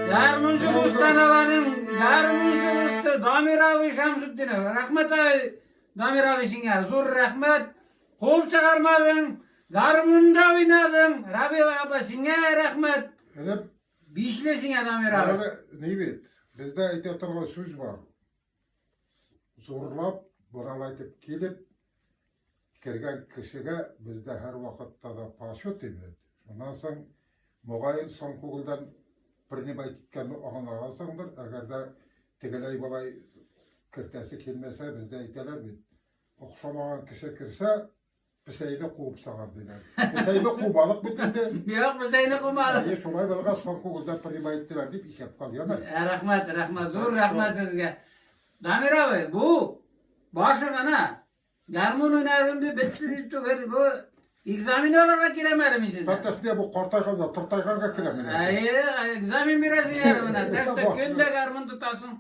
Garmuncu Ustanalar'ın Garmuncu Usta Damir abi Şamsuddin'e rahmet abi Damir abi singe zor rahmet kol çıkarmadın Garmunda oynadın Rabi abi singe rahmet Hele bir işlesin ya Damir abi. ne bit? Bizde aytayotgan söz var. Zorlap, buralaytıp kelip kirgen kişiге bizde her vakitte da paşot deydi. Ondan soň mogayil son kuguldan birini baytitken oğan ağalsaňdyr, agarda tegeley balay kirtesi kelmese bizde aytalar bit. Okşamagan kişi kirse Piseyde kuup sagar diler. Piseyde kuubalık bitindi. Yok bu seni kumalı. Şolay balga son kuguldan birini baytittiler deyip iş yapıp kalıyor. Rahmet zor rahmet sizge. Damir abi bu başına Garmun oynadım diye bitirip tüker bu egzamin olarak giremedim siz. Patasniye bu kortaykan'da tırtaykan'a kiremine. Egzamin biraz yiyelim. Tek günde Garmun tutasın.